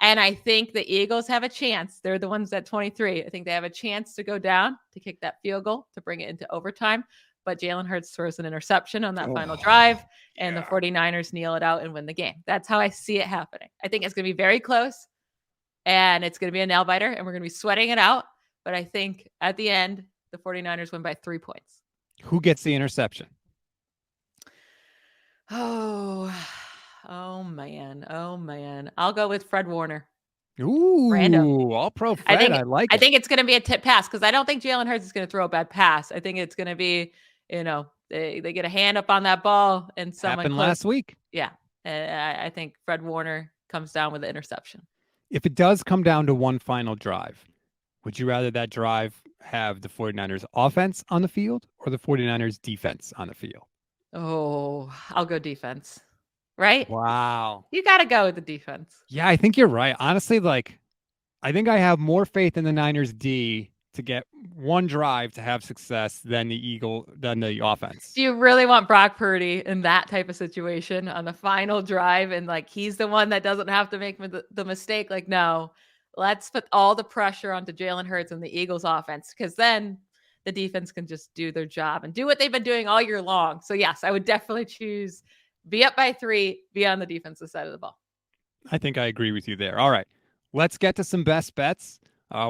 Speaker 2: And I think the Eagles have a chance. They're the ones at 23. I think they have a chance to go down to kick that field goal to bring it into overtime. But Jalen Hurts throws an interception on that final drive, and the 49ers kneel it out and win the game. That's how I see it happening. I think it's going to be very close, and it's going to be a nail biter, and we're going to be sweating it out. But I think at the end, the 49ers win by 3 points.
Speaker 1: Who gets the interception?
Speaker 2: Oh man. I'll go with Fred Warner.
Speaker 1: Ooh,
Speaker 2: Random.
Speaker 1: all pro Fred. I like
Speaker 2: I think it's going to be a tip pass because I don't think Jalen Hurts is going to throw a bad pass. I think it's going to be, they get a hand up on that ball and someone
Speaker 1: happened last week.
Speaker 2: Yeah. I think Fred Warner comes down with the interception.
Speaker 1: If it does come down to one final drive, would you rather that drive have the 49ers offense on the field or the 49ers defense on the field?
Speaker 2: Oh, I'll go defense. Right?
Speaker 1: Wow.
Speaker 2: You got to go with the defense.
Speaker 1: Yeah, I think you're right. Honestly, I think I have more faith in the Niners D to get one drive to have success than the offense.
Speaker 2: Do you really want Brock Purdy in that type of situation on the final drive? And he's the one that doesn't have to make the mistake. No, let's put all the pressure onto Jalen Hurts and the Eagles offense, because then the defense can just do their job and do what they've been doing all year long. So yes, I would definitely choose be up by 3, be on the defensive side of the ball.
Speaker 1: I think I agree with you there. All right, let's get to some best bets.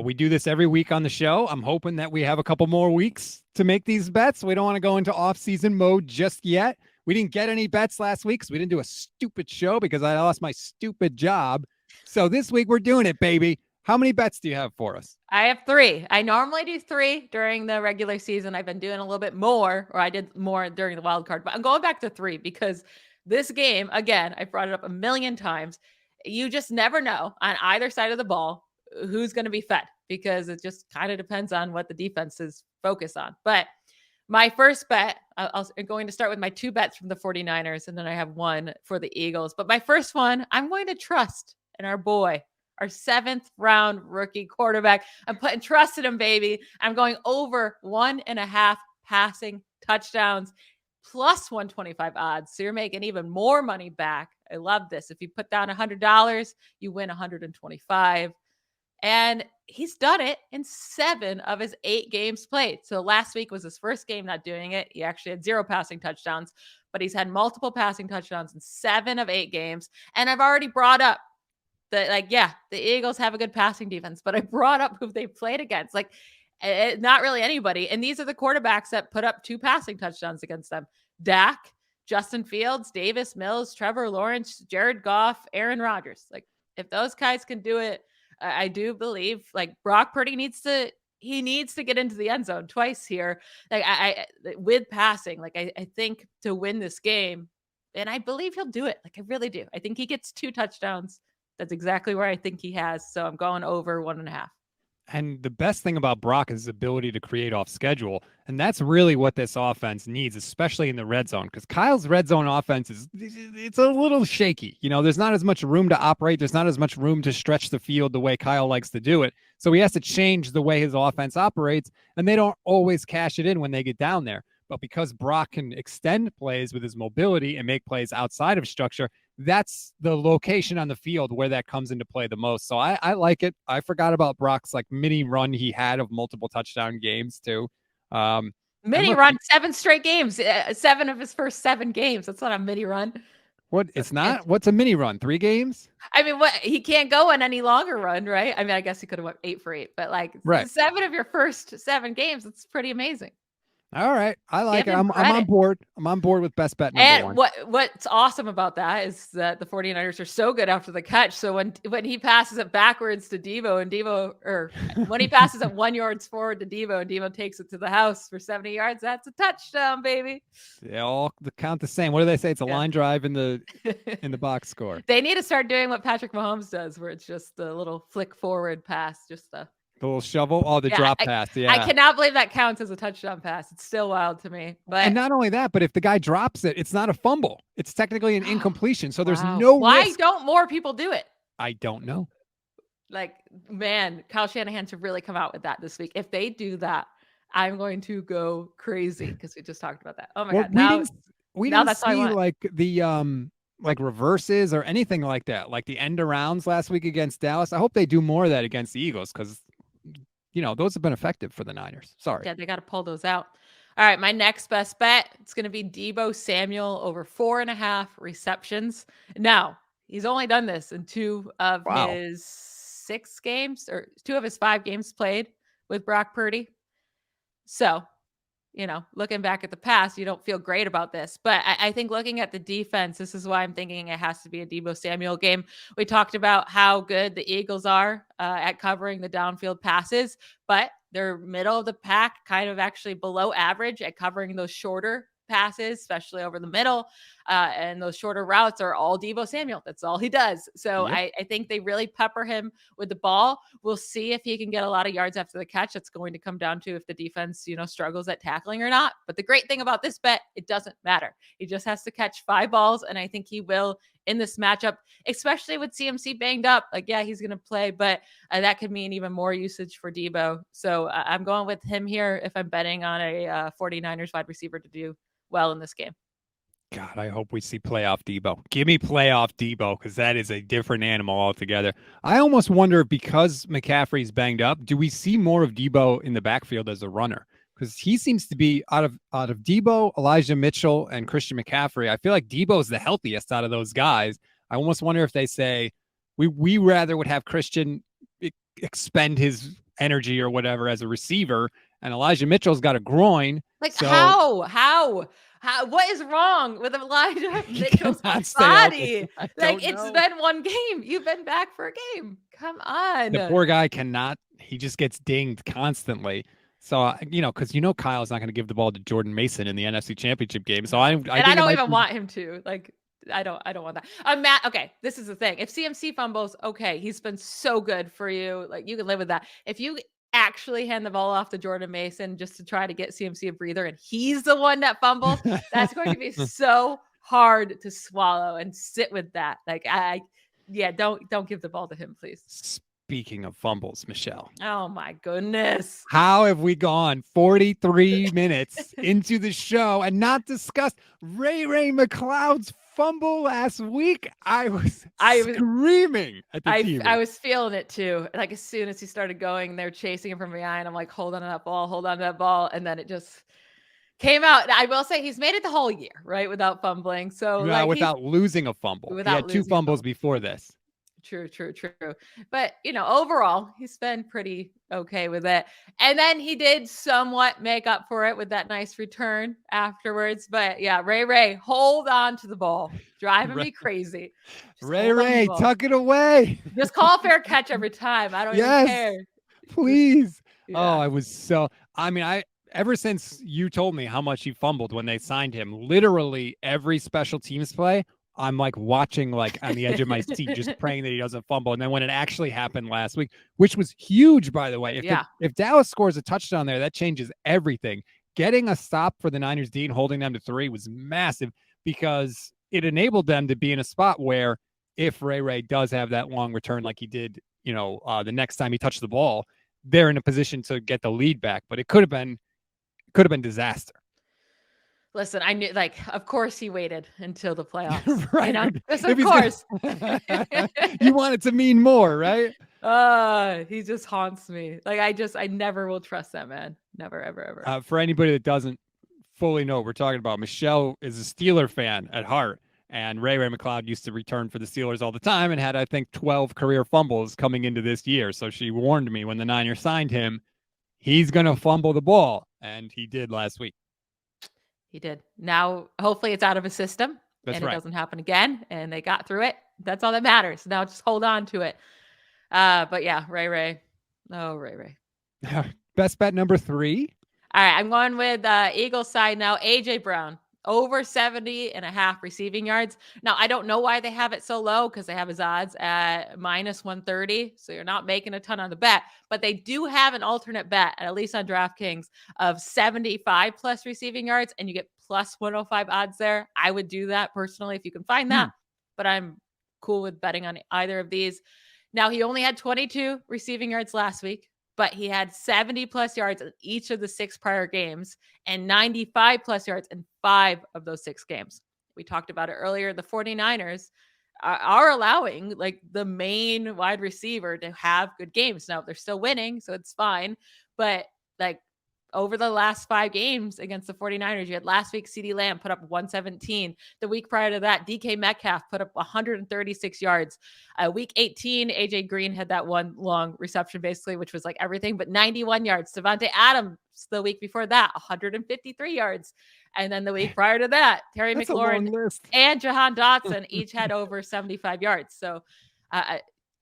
Speaker 1: We do this every week on the show. I'm hoping that we have a couple more weeks to make these bets. We don't want to go into off-season mode just yet. We didn't get any bets last week because we didn't do a stupid show because I lost my stupid job. So this week we're doing it, baby. How many bets do you have for us?
Speaker 2: I have 3. I normally do 3 during the regular season. I've been doing a little bit more, or I did more during the wild card, but I'm going back to 3 because this game, again, I brought it up a million times. You just never know on either side of the ball who's going to be fed, because it just kind of depends on what the defense is focused on. But my first bet, I'm going to start with my 2 bets from the 49ers, and then I have 1 for the Eagles. But my first one, I'm going to trust in our boy, our 7th round rookie quarterback. I'm putting trust in him, baby. I'm going over 1.5 passing touchdowns, plus 125 odds. So you're making even more money back. I love this. If you put down $100, you win 125. And he's done it in 7 of his 8 games played. So last week was his first game not doing it. He actually had 0 passing touchdowns, but he's had multiple passing touchdowns in 7 of 8 games. And I've already brought up that, the Eagles have a good passing defense, but I brought up who they played against. Not really anybody. And these are the quarterbacks that put up 2 passing touchdowns against them. Dak, Justin Fields, Davis Mills, Trevor Lawrence, Jared Goff, Aaron Rodgers. If those guys can do it, I do believe Brock Purdy needs to get into the end zone twice here. With passing, I think to win this game, and I believe he'll do it. I really do. I think he gets 2 touchdowns. That's exactly where I think he has. So I'm going over 1.5.
Speaker 1: And the best thing about Brock is his ability to create off schedule. And that's really what this offense needs, especially in the red zone, because Kyle's red zone offense it's a little shaky. There's not as much room to operate. There's not as much room to stretch the field the way Kyle likes to do it. So he has to change the way his offense operates, and they don't always cash it in when they get down there. But because Brock can extend plays with his mobility and make plays outside of structure, that's the location on the field where that comes into play the most. So I like it. I forgot about Brock's mini run he had of multiple touchdown games too.
Speaker 2: Mini run, 7 straight games, 7 of his first 7 games. That's not a mini run.
Speaker 1: What? It's not? What's a mini run? 3 games?
Speaker 2: I mean, what, he can't go on any longer run, right? I mean, I guess he could have went 8 for 8, but
Speaker 1: right.
Speaker 2: 7 of your first 7 games, that's pretty amazing.
Speaker 1: All right. I like it. I'm on board. I'm on board with best bet number 1.
Speaker 2: And what's awesome about that is that the 49ers are so good after the catch. So when he passes it backwards to Deebo or when he passes it 1 yard forward to Deebo and Deebo takes it to the house for 70 yards, that's a touchdown, baby.
Speaker 1: They all count the same. What do they say? It's a line drive in the box score.
Speaker 2: They need to start doing what Patrick Mahomes does, where it's just a little flick forward pass, just the
Speaker 1: little shovel, the drop pass. Yeah,
Speaker 2: I cannot believe that counts as a touchdown pass. It's still wild to me.
Speaker 1: And not only that, but if the guy drops it, it's not a fumble. It's technically an incompletion. So there's no
Speaker 2: Why
Speaker 1: risk.
Speaker 2: Don't more people do it?
Speaker 1: I don't know.
Speaker 2: Man, Kyle Shanahan should really come out with that this week. If they do that, I'm going to go crazy because we just talked about that. Oh my God.
Speaker 1: We didn't see the reverses or anything like that, like the end arounds last week against Dallas. I hope they do more of that against the Eagles because those have been effective for the Niners. Sorry.
Speaker 2: Yeah, they got to pull those out. All right, my next best bet, it's going to be Deebo Samuel over 4.5 receptions. Now, he's only done this in 2 of his 6 games or 2 of his 5 games played with Brock Purdy. So, looking back at the past, you don't feel great about this. But I think looking at the defense, this is why I'm thinking it has to be a Deebo Samuel game. We talked about how good the Eagles are at covering the downfield passes, but they're middle of the pack, kind of actually below average at covering those shorter passes, especially over the middle. And those shorter routes are all Deebo Samuel. That's all he does. So I think they really pepper him with the ball. We'll see if he can get a lot of yards after the catch. That's going to come down to if the defense, struggles at tackling or not. But the great thing about this bet, it doesn't matter. He just has to catch 5 balls. And I think he will in this matchup, especially with CMC banged up. He's going to play, but that could mean even more usage for Deebo. So I'm going with him here if I'm betting on a 49ers wide receiver to do well in this game.
Speaker 1: God, I hope we see playoff Deebo. Give me playoff Deebo because that is a different animal altogether. I almost wonder if because McCaffrey's banged up, do we see more of Deebo in the backfield as a runner? Because he seems to be out of Deebo, Elijah Mitchell, and Christian McCaffrey. I feel like Deebo's the healthiest out of those guys. I almost wonder if they say we rather would have Christian expend his energy or whatever as a receiver, and Elijah Mitchell's got a groin.
Speaker 2: How? What is wrong with Elijah Mitchell's body? It's been 1 game. You've been back for a game. Come on.
Speaker 1: The poor guy cannot. He just gets dinged constantly. So, because Kyle's not going to give the ball to Jordan Mason in the NFC Championship game. So I
Speaker 2: don't even want him to. I don't want that. Matt, okay, this is the thing. If CMC fumbles, okay, he's been so good for you. You can live with that. If you actually hand the ball off to Jordan Mason just to try to get CMC a breather and he's the one that fumbles, that's going to be so hard to swallow and sit with that. Don't give the ball to him, please.
Speaker 1: Speaking of fumbles, Michelle.
Speaker 2: Oh my goodness.
Speaker 1: How have we gone 43 minutes into the show and not discussed Ray McLeod's fumble last week? I was screaming at the TV.
Speaker 2: I was feeling it too. As soon as he started going, they're chasing him from behind. I'm like, hold on to that ball. And then it just came out. I will say he's made it the whole year, right? Without fumbling. So
Speaker 1: without losing a fumble. He had 2 fumbles before this.
Speaker 2: True. But, overall, he's been pretty okay with it. And then he did somewhat make up for it with that nice return afterwards. But yeah, Ray, hold on to the ball. Driving me crazy.
Speaker 1: Just Ray, tuck it away.
Speaker 2: Just call a fair catch every time. I don't even care.
Speaker 1: Please. Yeah. Ever since you told me how much he fumbled when they signed him, literally every special teams play, I'm like watching like on the edge of my seat, just praying that he doesn't fumble. And then when it actually happened last week, which was huge, by the way,
Speaker 2: Yeah.
Speaker 1: if Dallas scores a touchdown there, that changes everything. Getting a stop for the Niners D and holding them to 3 was massive because it enabled them to be in a spot where if Ray does have that long return like he did, the next time he touched the ball, they're in a position to get the lead back. But it could have been disaster.
Speaker 2: Listen, I knew, like, of course he waited until the playoffs.
Speaker 1: Right.
Speaker 2: Just, of course.
Speaker 1: You want it to mean more, right?
Speaker 2: He just haunts me. Like, I never will trust that man. Never, ever, ever.
Speaker 1: For anybody that doesn't fully know what we're talking about, Michelle is a Steeler fan at heart. And Ray McCloud used to return for the Steelers all the time and had, I think, 12 career fumbles coming into this year. So she warned me when the Niners signed him, he's going to fumble the ball. And he did last week.
Speaker 2: He did. Now, hopefully it's out of his system.
Speaker 1: That's
Speaker 2: and
Speaker 1: right.
Speaker 2: It doesn't happen again. And they got through it. That's all that matters. Now just hold on to it. But yeah, Ray. Oh, Ray.
Speaker 1: Best bet number 3.
Speaker 2: All right. I'm going with Eagles side now. AJ Brown. Over 70.5 receiving yards. Now, I don't know why they have it so low because they have his odds at minus 130. So you're not making a ton on the bet, but they do have an alternate bet, at least on DraftKings, of 75 plus receiving yards, and you get plus 105 odds there. I would do that personally if you can find that, but I'm cool with betting on either of these. Now, he only had 22 receiving yards last week, but he had 70 plus yards in each of the 6 prior games and 95 plus yards in 5 of those 6 games. We talked about it earlier. The 49ers are allowing like the main wide receiver to have good games. Now they're still winning, so it's fine. But like over the last 5 games against the 49ers, you had last week CeeDee Lamb put up 117. The week prior to that, DK Metcalf put up 136 yards. Week 18, AJ Green had that one long reception basically, which was like everything, but 91 yards. Devontae Adams the week before that, 153 yards. And then the week prior to that, Terry McLaurin and Jahan Dotson each had over 75 yards. So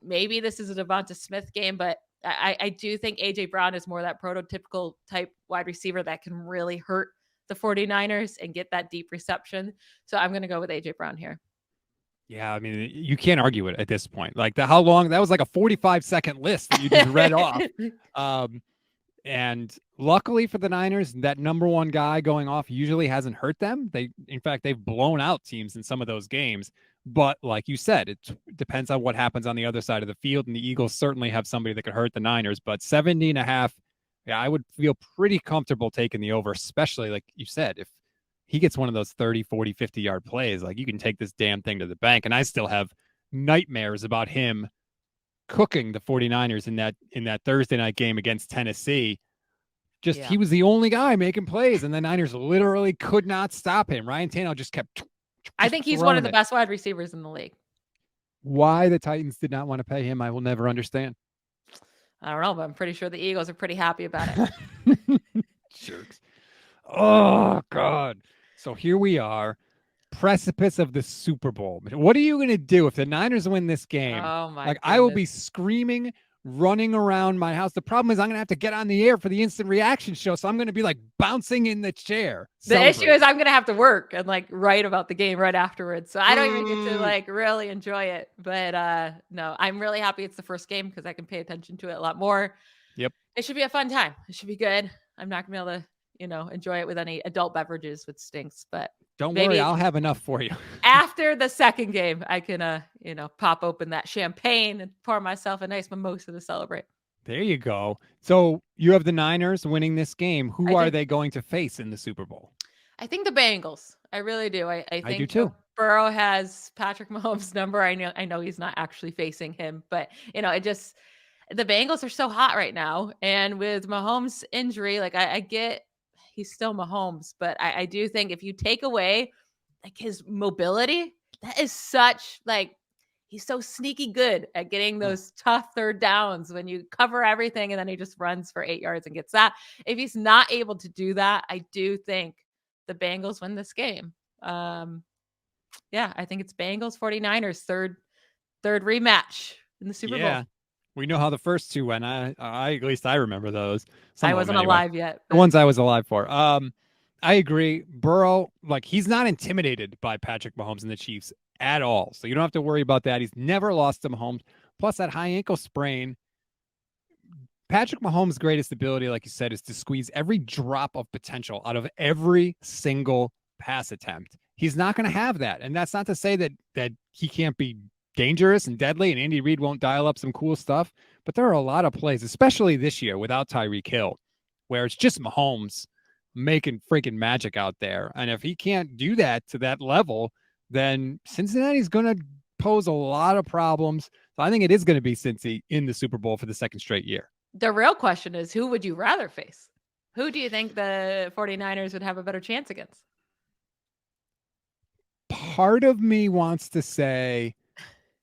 Speaker 2: maybe this is a Devonta Smith game, but I do think AJ Brown is more that prototypical type wide receiver that can really hurt the 49ers and get that deep reception. So I'm going to go with AJ Brown here.
Speaker 1: Yeah, I mean, you can't argue it at this point. Like how long that was like a 45-second list that you just read off. And luckily for the Niners, that number 1 guy going off usually hasn't hurt them. In fact, they've blown out teams in some of those games. But like you said, it depends on what happens on the other side of the field. And the Eagles certainly have somebody that could hurt the Niners. But 70.5, yeah, I would feel pretty comfortable taking the over, especially like you said, if he gets one of those 30, 40, 50-yard plays, like you can take this damn thing to the bank. And I still have nightmares about him cooking the 49ers in that Thursday night game against Tennessee. He was the only guy making plays, and the Niners literally could not stop him. Ryan Tannehill just kept.
Speaker 2: I think he's one of the best wide receivers in the league.
Speaker 1: Why the Titans did not want to pay him, I will never understand.
Speaker 2: I don't know, but I'm pretty sure the Eagles are pretty happy about it.
Speaker 1: Jerks. Oh, God. So here we are, precipice of the Super Bowl. What are you going to do if the Niners win this game?
Speaker 2: Oh, my
Speaker 1: goodness. I will be screaming, running around my house. The problem is I'm going to have to get on the air for the instant reaction show. So I'm going to be like bouncing in the chair.
Speaker 2: The issue is I'm going to have to work and like write about the game right afterwards. So I don't even get to like really enjoy it. But no, I'm really happy it's the first game because I can pay attention to it a lot more.
Speaker 1: Yep.
Speaker 2: It should be a fun time. It should be good. I'm not going to be able to, enjoy it with any adult beverages, which stinks, but
Speaker 1: don't worry, I'll have enough for you.
Speaker 2: After the second game, I can, pop open that champagne and pour myself a nice mimosa to celebrate.
Speaker 1: There you go. So you have the Niners winning this game. Who are they going to face in the Super Bowl?
Speaker 2: I think the Bengals. I really do. I think
Speaker 1: I do too.
Speaker 2: Burrow has Patrick Mahomes' number. I know he's not actually facing him, but the Bengals are so hot right now. And with Mahomes' injury, like I get he's still Mahomes, but I do think if you take away like his mobility, that is such like he's so sneaky good at getting those tough third downs when you cover everything and then he just runs for 8 yards and gets that. If he's not able to do that, I do think the Bengals win this game. I think it's Bengals 49ers third rematch in the Super Bowl.
Speaker 1: We know how the first 2 went. I at least I remember those.
Speaker 2: I wasn't alive yet.
Speaker 1: But... The ones I was alive for. I agree. Burrow, like he's not intimidated by Patrick Mahomes and the Chiefs at all. So you don't have to worry about that. He's never lost to Mahomes. Plus, that high ankle sprain, Patrick Mahomes' greatest ability, like you said, is to squeeze every drop of potential out of every single pass attempt. He's not going to have that. And that's not to say that he can't be dangerous and deadly and Andy Reid won't dial up some cool stuff. But there are a lot of plays, especially this year without Tyreek Hill, where it's just Mahomes making freaking magic out there. And if he can't do that to that level, then Cincinnati's going to pose a lot of problems. So I think it is going to be Cincy in the Super Bowl for the second straight year.
Speaker 2: The real question is, who would you rather face? Who do you think the 49ers would have a better chance against?
Speaker 1: Part of me wants to say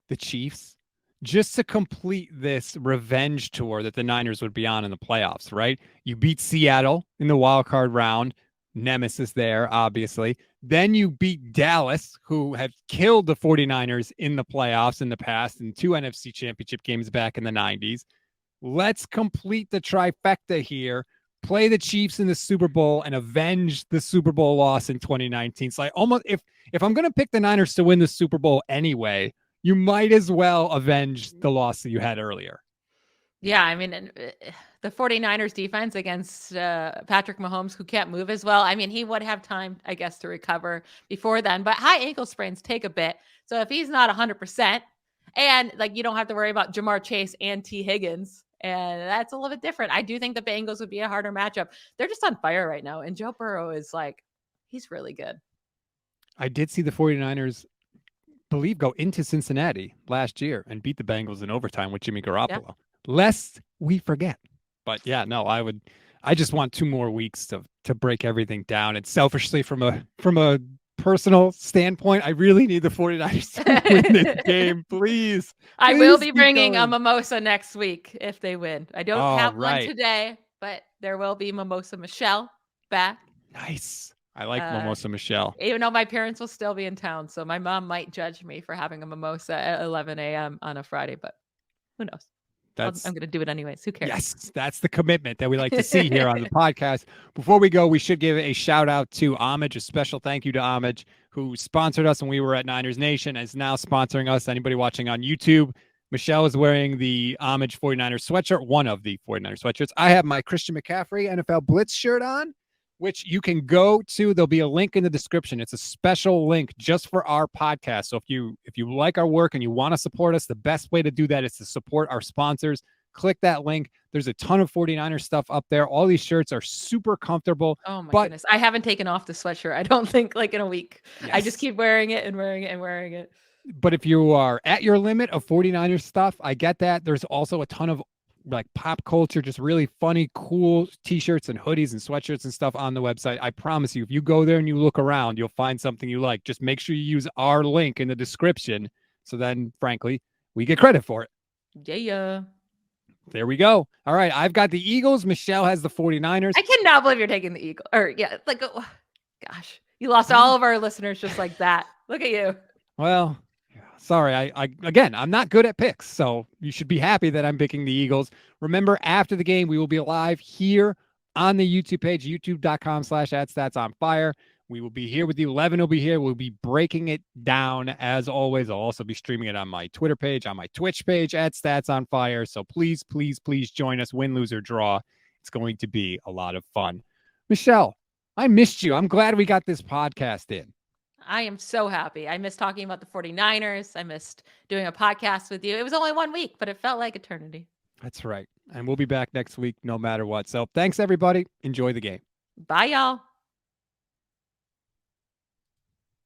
Speaker 1: the Chiefs, just to complete this revenge tour that the Niners would be on in the playoffs, right? You beat Seattle in the wild card round, nemesis there, obviously. Then you beat Dallas, who have killed the 49ers in the playoffs in the past in 2 NFC championship games back in the 90s. Let's complete the trifecta here. Play the Chiefs in the Super Bowl and avenge the Super Bowl loss in 2019. So if I'm going to pick the Niners to win the Super Bowl anyway, you might as well avenge the loss that you had earlier.
Speaker 2: Yeah, I mean, the 49ers defense against Patrick Mahomes, who can't move as well. I mean, he would have time, I guess, to recover before then. But high ankle sprains take a bit. So if he's not 100%, and like you don't have to worry about Jamar Chase and T. Higgins, and that's a little bit different. I do think the Bengals would be a harder matchup. They're just on fire right now. And Joe Burrow is like, he's really good.
Speaker 1: I did see the 49ers believe go into Cincinnati last year and beat the Bengals in overtime with Jimmy Garoppolo. Yeah. Lest we forget. But yeah, no, I just want 2 more weeks to break everything down. And selfishly from a personal standpoint, I really need the 49ers to win this game, please.
Speaker 2: I will be bringing a mimosa next week if they win. I don't have one today, but there will be Mimosa Michelle back.
Speaker 1: Nice. I like Mimosa Michelle.
Speaker 2: Even though my parents will still be in town, so my mom might judge me for having a mimosa at 11 a.m. on a Friday, but who knows? I'm going to do it anyways. Who cares?
Speaker 1: Yes, that's the commitment that we like to see here on the podcast. Before we go, we should give a shout out to Homage, a special thank you to Homage, who sponsored us when we were at Niners Nation, is now sponsoring us. Anybody watching on YouTube, Michelle is wearing the Homage 49ers sweatshirt, one of the 49ers sweatshirts. I have my Christian McCaffrey NFL Blitz shirt on, which you can go to. There'll be a link in the description. It's a special link just for our podcast. So if you like our work and you want to support us, the best way to do that is to support our sponsors. Click that link. There's a ton of 49ers stuff up there. All these shirts are super comfortable.
Speaker 2: Oh my goodness. I haven't taken off the sweatshirt, I don't think, like in a week. Yes. I just keep wearing it and wearing it and wearing it.
Speaker 1: But if you are at your limit of 49ers stuff, I get that. There's also a ton of like pop culture, just really funny, cool t-shirts and hoodies and sweatshirts and stuff on the website. I promise you, if you go there and you look around, you'll find something you like. Just make sure you use our link in the description. So then, frankly, we get credit for it.
Speaker 2: Yeah.
Speaker 1: There we go. All right. I've got the Eagles. Michelle has the 49ers.
Speaker 2: I cannot believe you're taking the Eagles. Or yeah, like, oh, gosh, you lost all of our listeners just like that. Look at you.
Speaker 1: Well, sorry, again, I'm not good at picks, so you should be happy that I'm picking the Eagles. Remember, after the game, we will be live here on the YouTube page, youtube.com/@statsonfire. We will be here with you. 11 will be here. We'll be breaking it down as always. I'll also be streaming it on my Twitter page, on my Twitch page @statsonfire. So please, please, please join us. Win, lose, or draw. It's going to be a lot of fun. Michelle, I missed you. I'm glad we got this podcast in.
Speaker 2: I am so happy. I missed talking about the 49ers. I missed doing a podcast with you. It was only 1 week, but it felt like eternity.
Speaker 1: That's right. And we'll be back next week no matter what. So thanks, everybody. Enjoy the game.
Speaker 2: Bye, y'all.